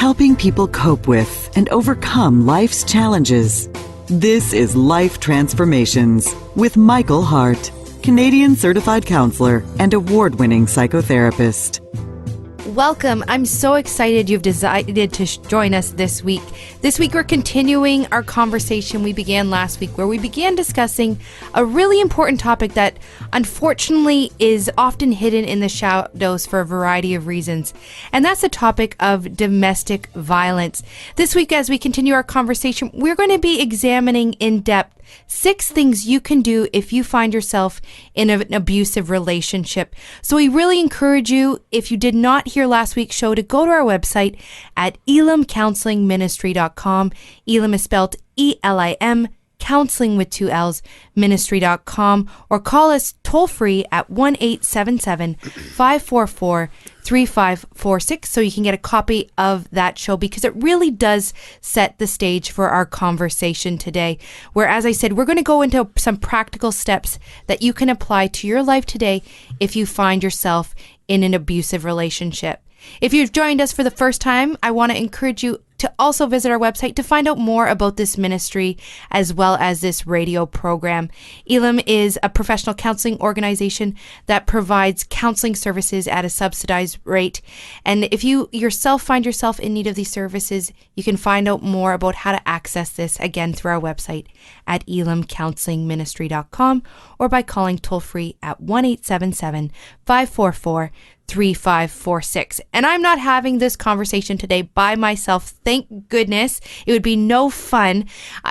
helping people cope with and overcome life's challenges. This is Life Transformations with Michael Hart, Canadian certified counselor and award-winning psychotherapist. Welcome. I'm so excited you've decided to join us this week. This week we're continuing our conversation we began last week, where we began discussing a really important topic that unfortunately is often hidden in the shadows for a variety of reasons. And that's the topic of domestic violence. This week, as we continue our conversation, we're going to be examining in depth 6 things you can do if you find yourself in an abusive relationship. So we really encourage you, if you did not hear last week's show, to go to our website at elimcounselingministry.com. Elim is spelled E-L-I-M, counseling with 2 L's, ministry.com, or call us toll free at 1-877-544-3546 so you can get a copy of that show, because it really does set the stage for our conversation today, where, as I said, we're going to go into some practical steps that you can apply to your life today if you find yourself in an abusive relationship. If you've joined us for the first time, I want to encourage you to also visit our website to find out more about this ministry as well as this radio program. Elim is a professional counseling organization that provides counseling services at a subsidized rate. And if you yourself find yourself in need of these services, you can find out more about how to access this, again, through our website at elimcounselingministry.com or by calling toll free at 1-877-544-3546. And I'm not having this conversation today by myself. Thank goodness. It would be no fun.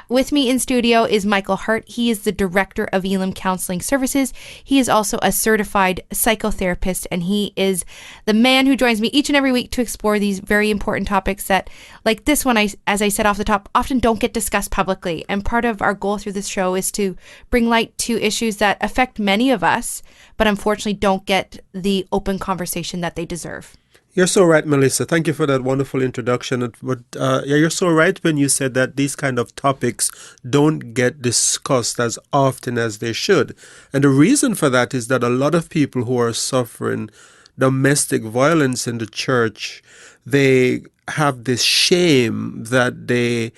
With me in studio is Michael Hart. He is the director of Elim Counseling Services. He is also a certified psychotherapist, and he is the man who joins me each and every week to explore these very important topics that, like this one, as I said off the top, often don't get discussed publicly. And part of our goal through this show is to bring light to issues that affect many of us, but unfortunately don't get the open conversation that they deserve. You're so right, Melissa. Thank you for that wonderful introduction. You're so right when you said that these kind of topics don't get discussed as often as they should. And the reason for that is that a lot of people who are suffering domestic violence in the church, they have this shame that they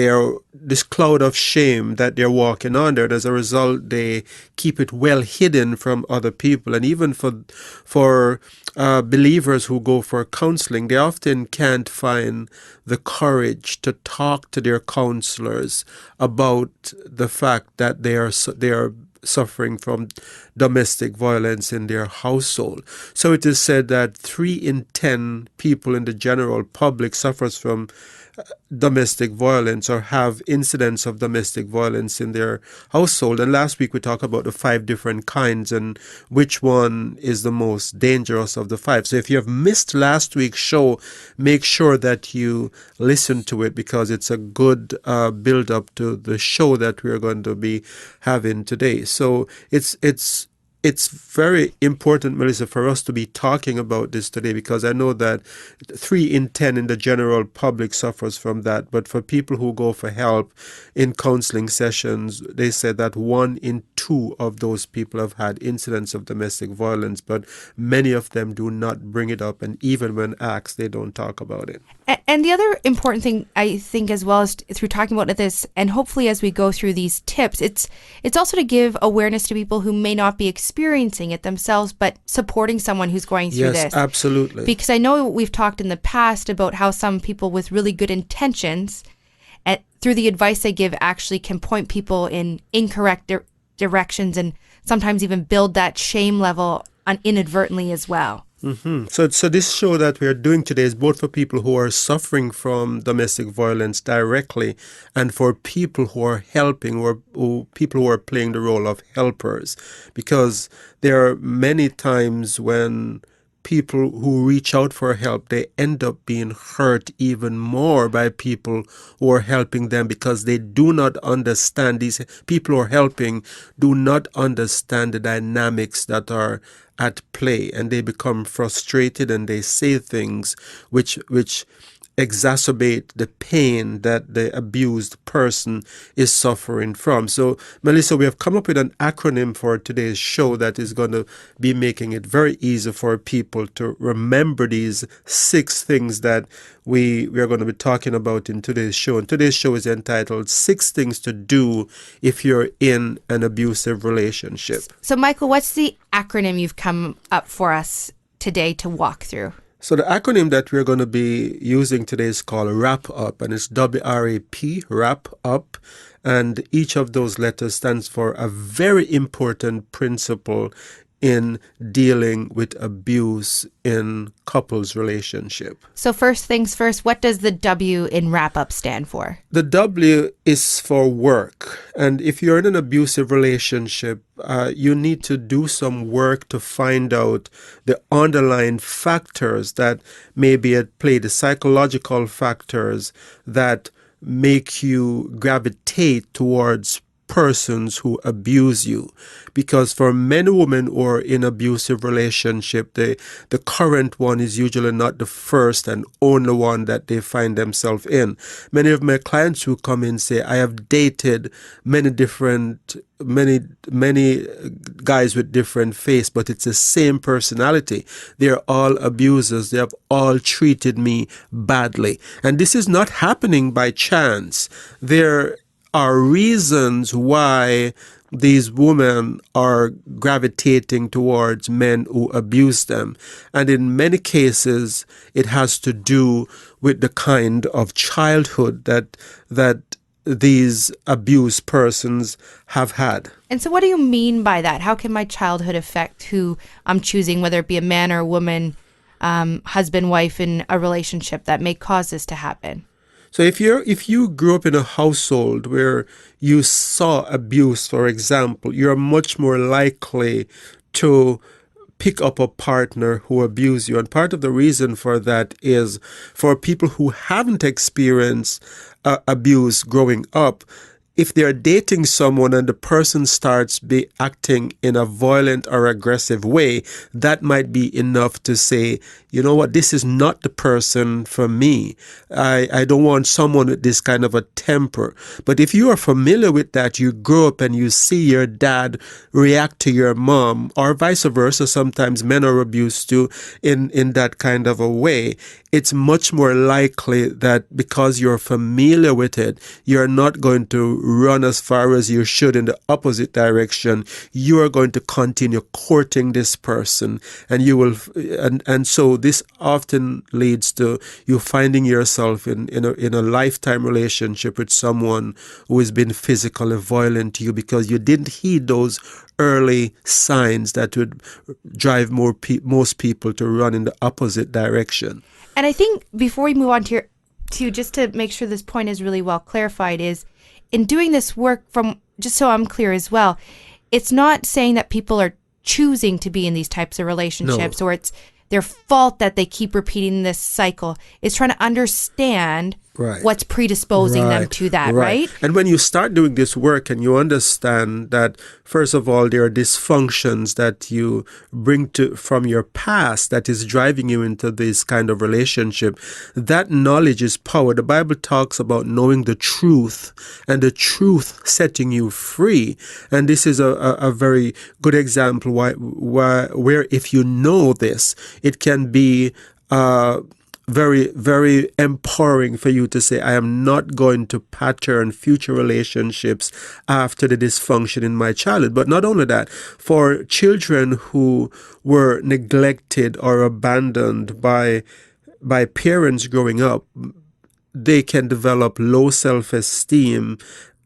are this cloud of shame that they're walking under. And as a result, they keep it well hidden from other people. And even for believers who go for counseling, they often can't find the courage to talk to their counselors about the fact that they are suffering from domestic violence in their household. So it is said that 3 in 10 people in the general public suffers from domestic violence or have incidents of domestic violence in their household. And last week we talked about the 5 different kinds and which one is the most dangerous of the 5. So if you have missed last week's show, make sure that you listen to it, because it's a good build up to the show that we're going to be having today. So it's very important, Melissa, for us to be talking about this today, because I know that 3 in 10 in the general public suffers from that. But for people who go for help in counseling sessions, they said that 1 in 2 of those people have had incidents of domestic violence, but many of them do not bring it up. And even when asked, they don't talk about it. And the other important thing, I think, as well, is through talking about this, and hopefully as we go through these tips, it's also to give awareness to people who may not be experiencing it themselves, but supporting someone who's going through this. Yes, absolutely. Because I know we've talked in the past about how some people with really good intentions, through the advice they give, actually can point people in incorrect directions and sometimes even build that shame level inadvertently as well. Mm-hmm. So this show that we are doing today is both for people who are suffering from domestic violence directly and for people who are helping, people who are playing the role of helpers. Because there are many times when people who reach out for help, they end up being hurt even more by people who are helping them, because they do not understand, these people who are helping do not understand the dynamics that are at play, and they become frustrated and they say things which exacerbate the pain that the abused person is suffering from. So, Melissa, we have come up with an acronym for today's show that is going to be making it very easy for people to remember these 6 things that we are going to be talking about in today's show. And today's show is entitled 6 Things to Do If You're in an Abusive Relationship. So, Michael, what's the acronym you've come up for us today to walk through? So the acronym that we're going to be using today is called WRAP UP, and it's WRAP, WRAP UP, and each of those letters stands for a very important principle in dealing with abuse in couples relationship. So first things first, what does the W in wrap up stand for? The W is for work. And if you're in an abusive relationship, you need to do some work to find out the underlying factors that may be at play, the psychological factors that make you gravitate towards persons who abuse you. Because for men and women who are in abusive relationship, the current one is usually not the first and only one that they find themselves in. Many of my clients who come in say, I have dated many guys with different face, but it's the same personality. They're all abusers. They have all treated me badly. And this is not happening by chance. There are reasons why these women are gravitating towards men who abuse them. And in many cases, it has to do with the kind of childhood that these abused persons have had. And so what do you mean by that? How can my childhood affect who I'm choosing, whether it be a man or a woman, husband, wife in a relationship that may cause this to happen? So if you grew up in a household where you saw abuse, for example, you're much more likely to pick up a partner who abused you. And part of the reason for that is for people who haven't experienced abuse growing up, if they're dating someone and the person starts acting in a violent or aggressive way, that might be enough to say, you know what, this is not the person for me. I don't want someone with this kind of a temper. But if you are familiar with that, you grow up and you see your dad react to your mom, or vice versa, sometimes men are abused too in that kind of a way, it's much more likely that because you're familiar with it, you're not going to run as far as you should in the opposite direction. You are going to continue courting this person, and you will, and so this often leads to you finding yourself in a lifetime relationship with someone who has been physically violent to you because you didn't heed those early signs that would drive most people to run in the opposite direction. And I think before we move on to just to make sure this point is really well clarified, is in doing this work, from just so I'm clear as well, it's not saying that people are choosing to be in these types of relationships, or it's their fault that they keep repeating this cycle. It's trying to understand what's predisposing them to that, right? And when you start doing this work and you understand that, first of all, there are dysfunctions that you bring from your past that is driving you into this kind of relationship, that knowledge is power. The Bible talks about knowing the truth and the truth setting you free. And this is a very good example where if you know this, it can be very, very empowering for you to say, I am not going to pattern future relationships after the dysfunction in my childhood. But not only that, for children who were neglected or abandoned by parents growing up, they can develop low self-esteem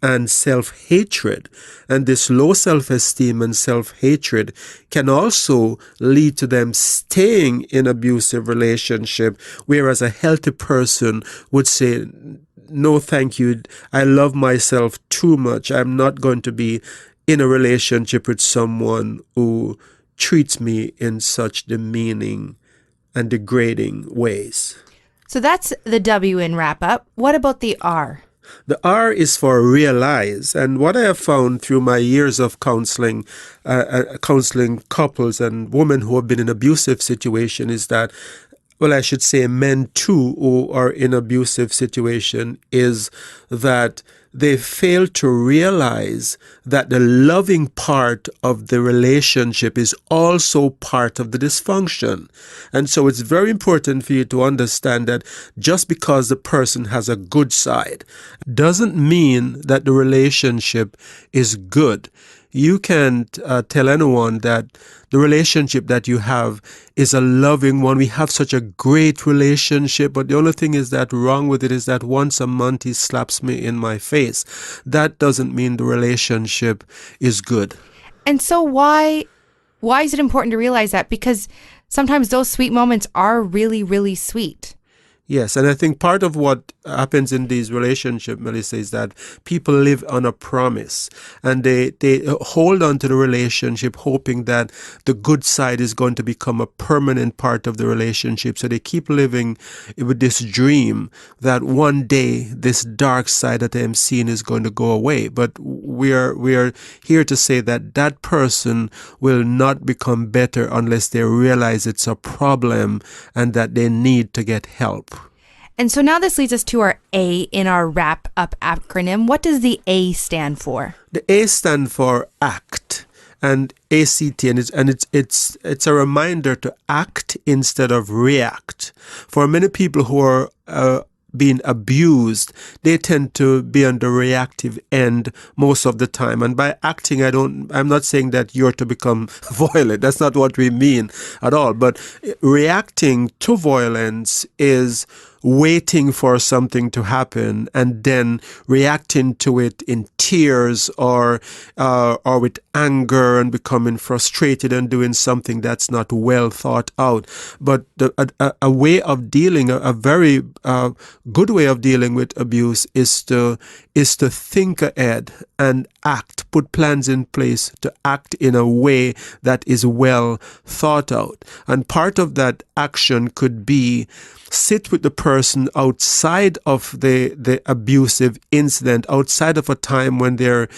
and self-hatred. And this low self-esteem and self-hatred can also lead to them staying in abusive relationship, whereas a healthy person would say, no, thank you. I love myself too much. I'm not going to be in a relationship with someone who treats me in such demeaning and degrading ways. So that's the W in wrap up. What about the R? The R is for realize. And what I have found through my years of counseling couples and women who have been in abusive situation is that well, I should say men too, who are in abusive situation, is that they fail to realize that the loving part of the relationship is also part of the dysfunction. And so it's very important for you to understand that just because the person has a good side doesn't mean that the relationship is good. You can't tell anyone that the relationship that you have is a loving one. We have such a great relationship, but the only thing is that wrong with it is that once a month he slaps me in my face. That doesn't mean the relationship is good. And so why is it important to realize that? Because sometimes those sweet moments are really, really sweet. Yes, and I think part of what happens in these relationships, Melissa, is that people live on a promise and they hold on to the relationship hoping that the good side is going to become a permanent part of the relationship. So they keep living with this dream that one day this dark side that I'm seeing is going to go away. But we are here to say that that person will not become better unless they realize it's a problem and that they need to get help. And so now this leads us to our A in our wrap up acronym. What does the A stand for? The A stand for ACT and ACT, and it's a reminder to act instead of react. For many people who are being abused, they tend to be on the reactive end most of the time. And by acting, I'm not saying that you're to become violent. That's not what we mean at all. But reacting to violence is waiting for something to happen and then reacting to it in tears or with anger and becoming frustrated and doing something that's not well thought out. But a way of dealing, a very good way of dealing with abuse is to think ahead and act, put plans in place to act in a way that is well thought out. And part of that action could be sit with the person outside of the abusive incident, outside of a time when there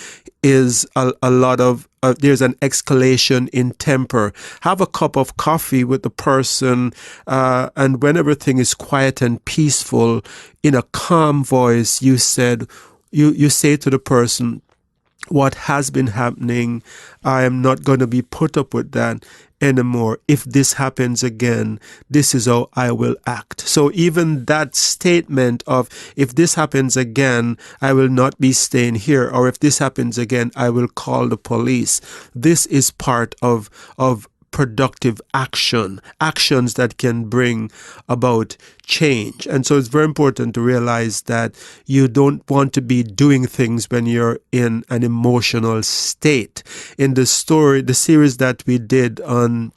is a lot of there's an escalation in temper. Have a cup of coffee with the person, and when everything is quiet and peaceful, in a calm voice, you say to the person, what has been happening, I am not going to be put up with that anymore. If this happens again, this is how I will act. So even that statement of, if this happens again, I will not be staying here, or if this happens again, I will call the police. This is part of productive actions that can bring about change. And so it's very important to realize that you don't want to be doing things when you're in an emotional state. In the series that we did on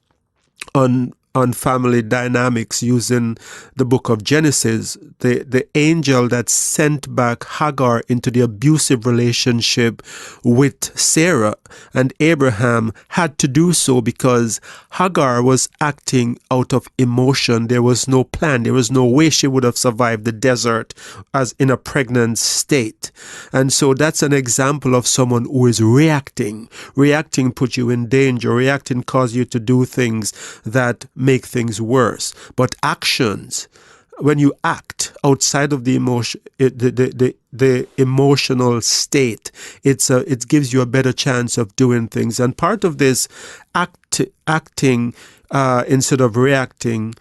family dynamics using the book of Genesis, the angel that sent back Hagar into the abusive relationship with Sarah and Abraham had to do so because Hagar was acting out of emotion. There was no plan. There was no way she would have survived the desert as in a pregnant state. And so that's an example of someone who is reacting. Reacting puts you in danger. Reacting causes you to do things that make things worse. But actions, when you act outside of the emotion, the emotional state, it gives you a better chance of doing things. And part of this acting instead of reacting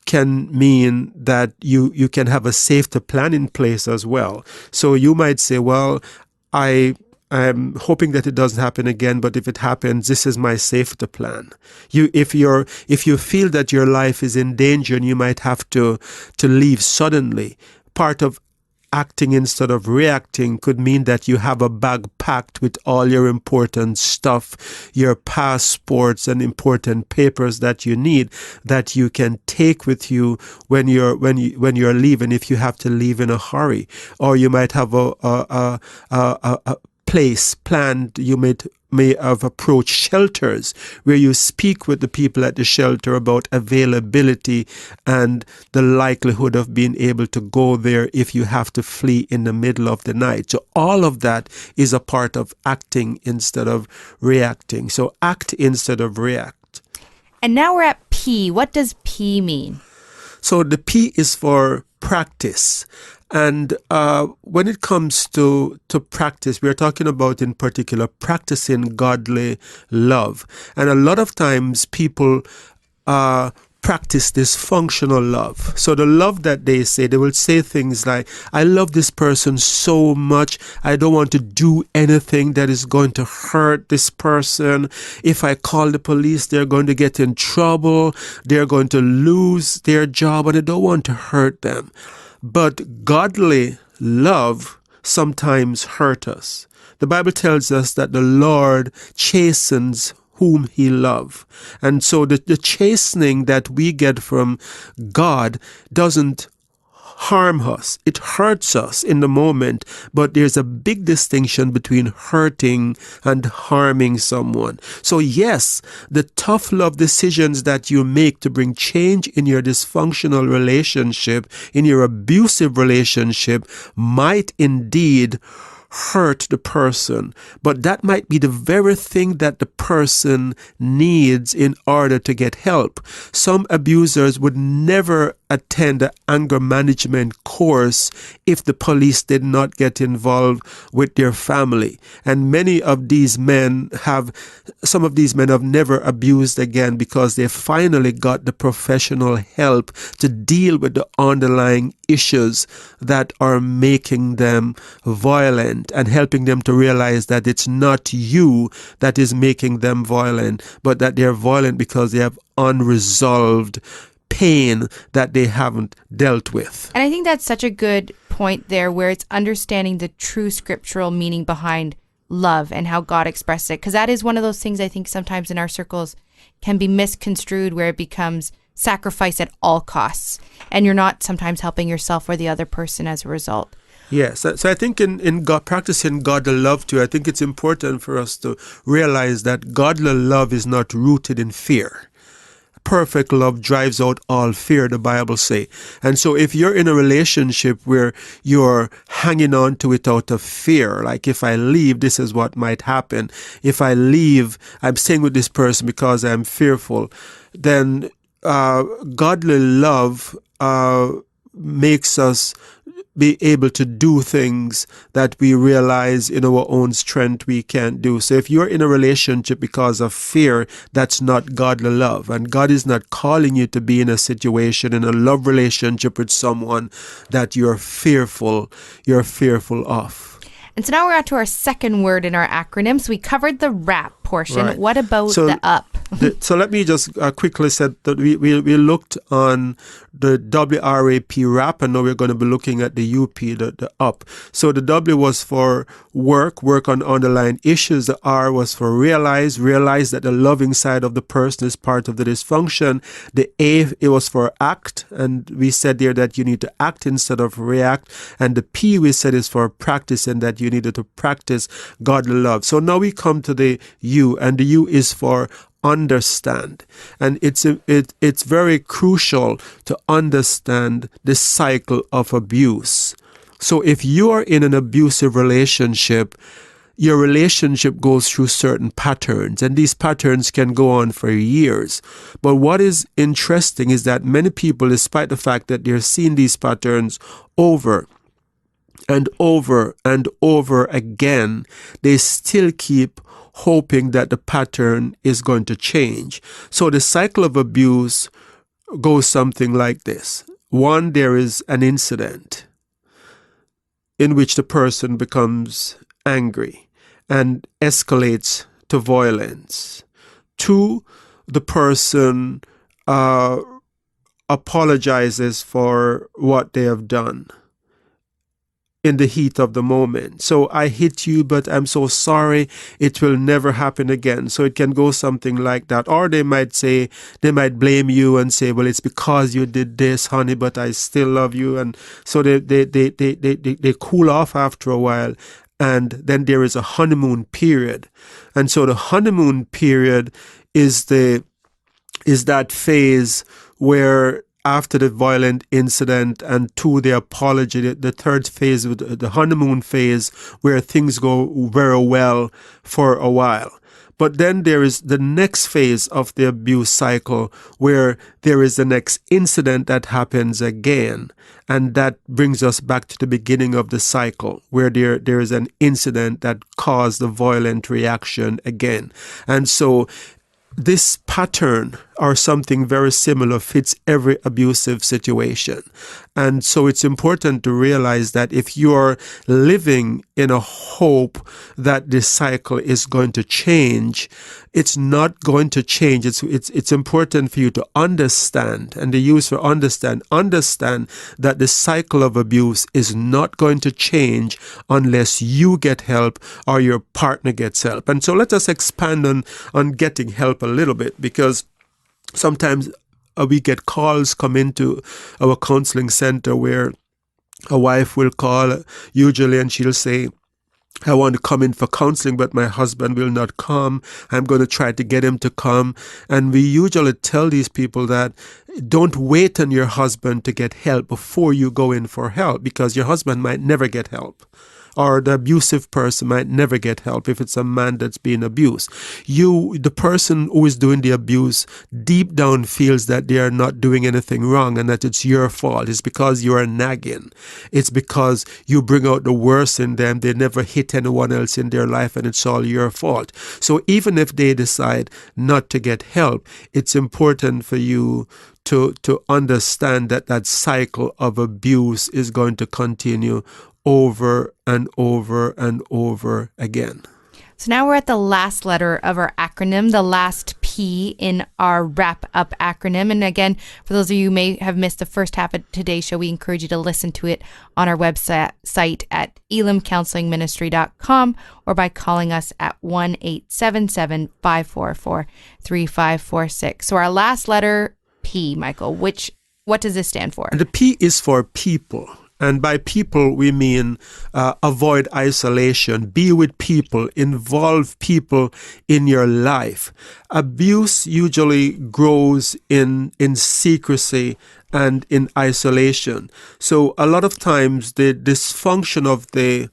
can mean that you can have a safety plan in place as well. So you might say, well, I'm hoping that it doesn't happen again, but if it happens, this is my safety plan. If you feel that your life is in danger and you might have to leave suddenly, part of acting instead of reacting could mean that you have a bag packed with all your important stuff, your passports and important papers that you need, that you can take with you when you're leaving, if you have to leave in a hurry. Or you might have a place planned. You may have approached shelters where you speak with the people at the shelter about availability and the likelihood of being able to go there if you have to flee in the middle of the night. So all of that is a part of acting instead of reacting. So act instead of react. And now we're at P. What does P mean? So the P is for practice. And when it comes to practice, we're talking about in particular practicing godly love. And a lot of times people practice dysfunctional love. So the love that they will say things like, I love this person so much, I don't want to do anything that is going to hurt this person. If I call the police, they're going to get in trouble, they're going to lose their job, and I don't want to hurt them. But godly love sometimes hurt us. The Bible tells us that the Lord chastens whom he loves. And so the chastening that we get from God doesn't harm us. It hurts us in the moment, but there's a big distinction between hurting and harming someone. So yes, the tough love decisions that you make to bring change in your dysfunctional relationship, in your abusive relationship, might indeed hurt the person, but that might be the very thing that the person needs in order to get help. Some abusers would never attend an anger management course if the police did not get involved with their family. And some of these men have never abused again because they finally got the professional help to deal with the underlying issues that are making them violent, and helping them to realize that it's not you that is making them violent, but that they're violent because they have unresolved pain that they haven't dealt with. And I think that's such a good point there, where it's understanding the true scriptural meaning behind love and how God expressed it. Because that is one of those things I think sometimes in our circles can be misconstrued, where it becomes sacrifice at all costs, and you're not sometimes helping yourself or the other person as a result. Yes, so I think in God, practicing godly love too, I think it's important for us to realize that godly love is not rooted in fear. Perfect love drives out all fear, the Bible say. And so if you're in a relationship where you're hanging on to it out of fear, like if I leave, this is what might happen. If I leave, I'm staying with this person because I'm fearful, then godly love makes us be able to do things that we realize in our own strength we can't do. So if you're in a relationship because of fear, that's not godly love. And God is not calling you to be in a situation, in a love relationship with someone that you're fearful of. And so now we're at to our second word in our acronym. So we covered the wrap portion. Right. What about the up? So let me just quickly say that we looked on the WRAP wrap, and now we're going to be looking at the UP, the up. So the W was for work on underlying issues. The R was for realize that the loving side of the person is part of the dysfunction. The A, it was for act, and we said there that you need to act instead of react. And the P, we said, is for practice, and that you needed to practice godly love. So now we come to the U, and the U is for understand. And it's very crucial to understand the cycle of abuse. So if you are in an abusive relationship, your relationship goes through certain patterns, and these patterns can go on for years. But what is interesting is that many people, despite the fact that they're seeing these patterns over and over and over again, they still keep hoping that the pattern is going to change. So the cycle of abuse goes something like this. One, there is an incident in which the person becomes angry and escalates to violence. Two, the person apologizes for what they have done in the heat of the moment. So I hit you, but I'm so sorry, it will never happen again. So it can go something like that. Or they might blame you and say, well, it's because you did this, honey, but I still love you. And so they cool off after a while. And then there is a honeymoon period. And so the honeymoon period is that phase where after the violent incident and to the apology, the third phase, the honeymoon phase, where things go very well for a while. But then there is the next phase of the abuse cycle where there is the next incident that happens again. And that brings us back to the beginning of the cycle where there is an incident that caused the violent reaction again. And so this pattern or something very similar fits every abusive situation. And so it's important to realize that if you're living in a hope that this cycle is going to change, it's not going to change. It's important for you to understand, and the use for understand that the cycle of abuse is not going to change unless you get help or your partner gets help. And so let us expand on getting help a little bit, because sometimes we get calls come into our counseling center where a wife will call usually and she'll say, I want to come in for counseling, but my husband will not come. I'm going to try to get him to come. And we usually tell these people that don't wait on your husband to get help before you go in for help, because your husband might never get help. Or the abusive person might never get help if it's a man that's being abused. The person who is doing the abuse, deep down feels that they are not doing anything wrong and that it's your fault. It's because you are nagging. It's because you bring out the worst in them. They never hit anyone else in their life and it's all your fault. So even if they decide not to get help, it's important for you to understand that cycle of abuse is going to continue over and over and over again. So now we're at the last letter of our acronym, the last P in our wrap-up acronym. And again, for those of you who may have missed the first half of today's show, we encourage you to listen to it on our website at elimcounselingministry.com or by calling us at 1-877-544-3546. So our last letter, P, Michael, what does this stand for? The P is for people. And by people, we mean avoid isolation, be with people, involve people in your life. Abuse usually grows in secrecy and in isolation. So a lot of times the dysfunction of the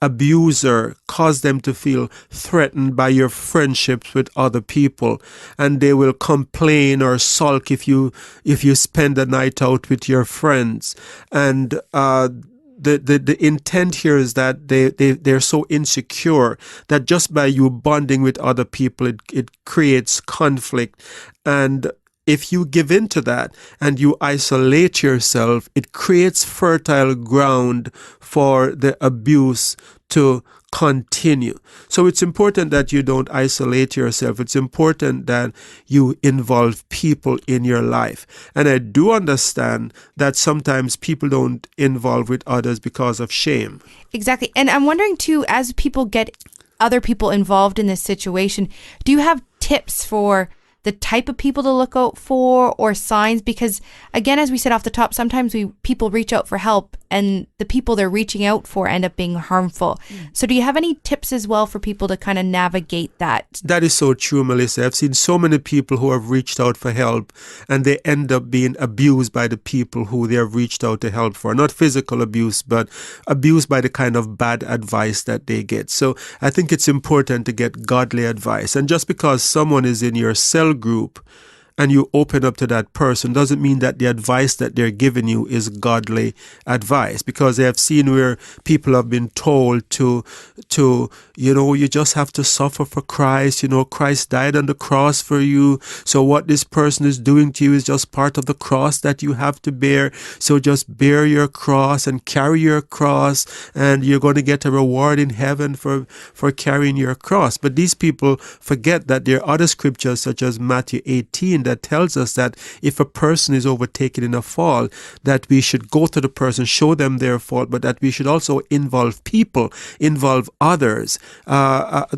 abuser cause them to feel threatened by your friendships with other people, and they will complain or sulk if you spend a night out with your friends. And the intent here is that they're so insecure that just by you bonding with other people, it creates conflict. And if you give in to that and you isolate yourself, it creates fertile ground for the abuse to continue. So it's important that you don't isolate yourself. It's important that you involve people in your life. And I do understand that sometimes people don't involve with others because of shame. Exactly. And I'm wondering too, as people get other people involved in this situation, do you have tips for the type of people to look out for or signs? Because again, as we said off the top, sometimes people reach out for help and the people they're reaching out for end up being harmful. So do you have any tips as well for people to kind of navigate that? That is so true, Melissa. I've seen so many people who have reached out for help and they end up being abused by the people who they have reached out to help for. Not physical abuse, but abused by the kind of bad advice that they get. So I think it's important to get godly advice. And just because someone is in your cell group and you open up to that person doesn't mean that the advice that they're giving you is godly advice, because I have seen where people have been told to you just have to suffer for Christ. Christ died on the cross for you. So what this person is doing to you is just part of the cross that you have to bear. So just bear your cross and carry your cross, and you're going to get a reward in heaven for carrying your cross. But these people forget that there are other scriptures such as Matthew 18 that tells us that if a person is overtaken in a fall, that we should go to the person, show them their fault, but that we should also involve people, involve others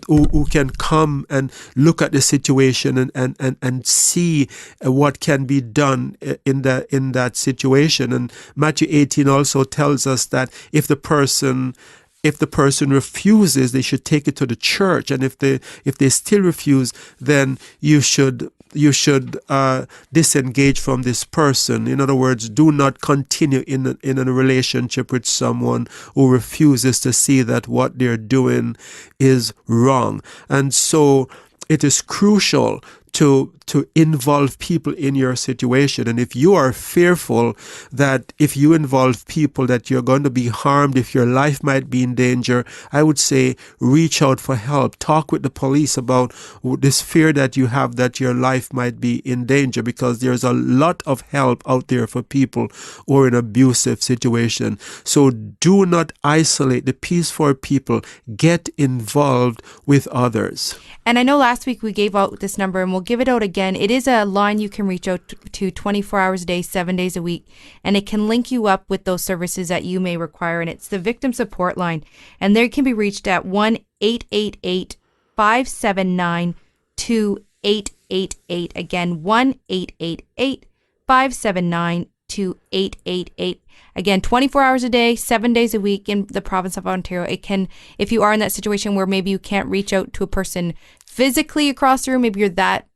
who can come and look at the situation and see what can be done in that situation. And Matthew 18 also tells us that if the person refuses, they should take it to the church, and if they still refuse, then you should disengage from this person. In other words, do not continue in a relationship with someone who refuses to see that what they're doing is wrong. And so it is crucial to involve people in your situation. And if you are fearful that if you involve people that you're going to be harmed, if your life might be in danger, I would say reach out for help. Talk with the police about this fear that you have that your life might be in danger, because there's a lot of help out there for people who are in abusive situation. So do not isolate the Peace for People. Get involved with others. And I know last week we gave out this number, and we'll give it out again. It is a line you can reach out to 24 hours a day, 7 days a week, and it can link you up with those services that you may require. And it's the Victim Support Line, and there can be reached at 1-888-579-2888. Again, 1-888-579-2888. Again, 24 hours a day, 7 days a week in the province of Ontario. It can, if you are in that situation where maybe you can't reach out to a person physically across the room, maybe you're that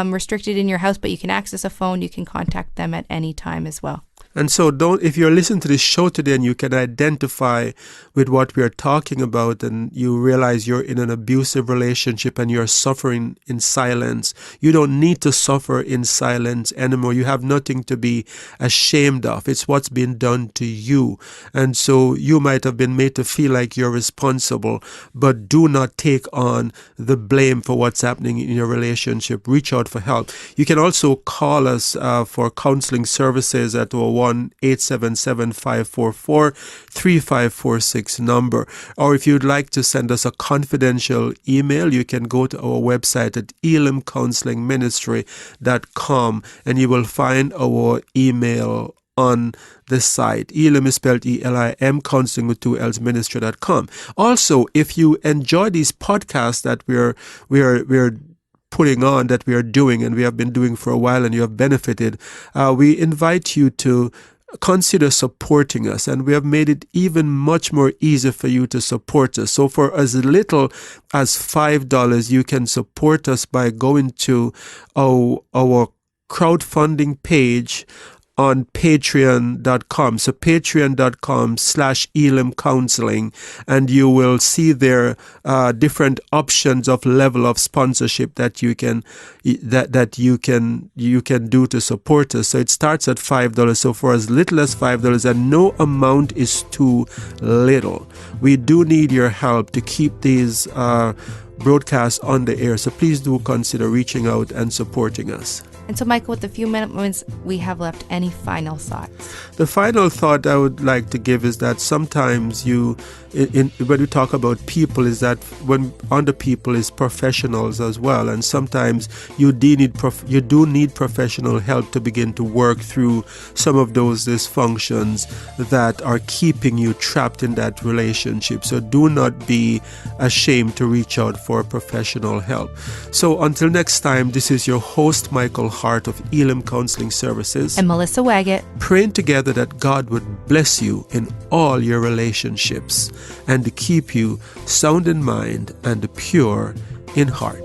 restricted in your house, but you can access a phone, you can contact them at any time as well. And so if you're listening to this show today and you can identify with what we are talking about, and you realize you're in an abusive relationship and you're suffering in silence, you don't need to suffer in silence anymore. You have nothing to be ashamed of. It's what's been done to you. And so you might have been made to feel like you're responsible, but do not take on the blame for what's happening in your relationship. Reach out for help. You can also call us for counseling services at our 1-877-544-3546 number. Or if you'd like to send us a confidential email, you can go to our website at elimcounselingministry.com, and you will find our email on the site. Elim is spelled E-L-I-M, counseling with 2 L's, ministry.com. Also, if you enjoy these podcasts that we're putting on, that we are doing and we have been doing for a while, and you have benefited, we invite you to consider supporting us, and we have made it even much more easy for you to support us. So for as little as $5, you can support us by going to our crowdfunding page on patreon.com. So patreon.com/Elim Counseling, and you will see there different options of level of sponsorship that you can do to support us. So it starts at $5. So for as little as $5, and no amount is too little. We do need your help to keep these broadcasts on the air. So please do consider reaching out and supporting us. And so, Michael, with the few moments we have left, any final thoughts? The final thought I would like to give is that sometimes when we talk about people, is that when under people is professionals as well, and sometimes you do need professional help to begin to work through some of those dysfunctions that are keeping you trapped in that relationship. So do not be ashamed to reach out for professional help. So until next time, this is your host, Michael Hart of Elim Counseling Services, and Melissa Waggett, praying together that God would bless you in all your relationships and to keep you sound in mind and pure in heart.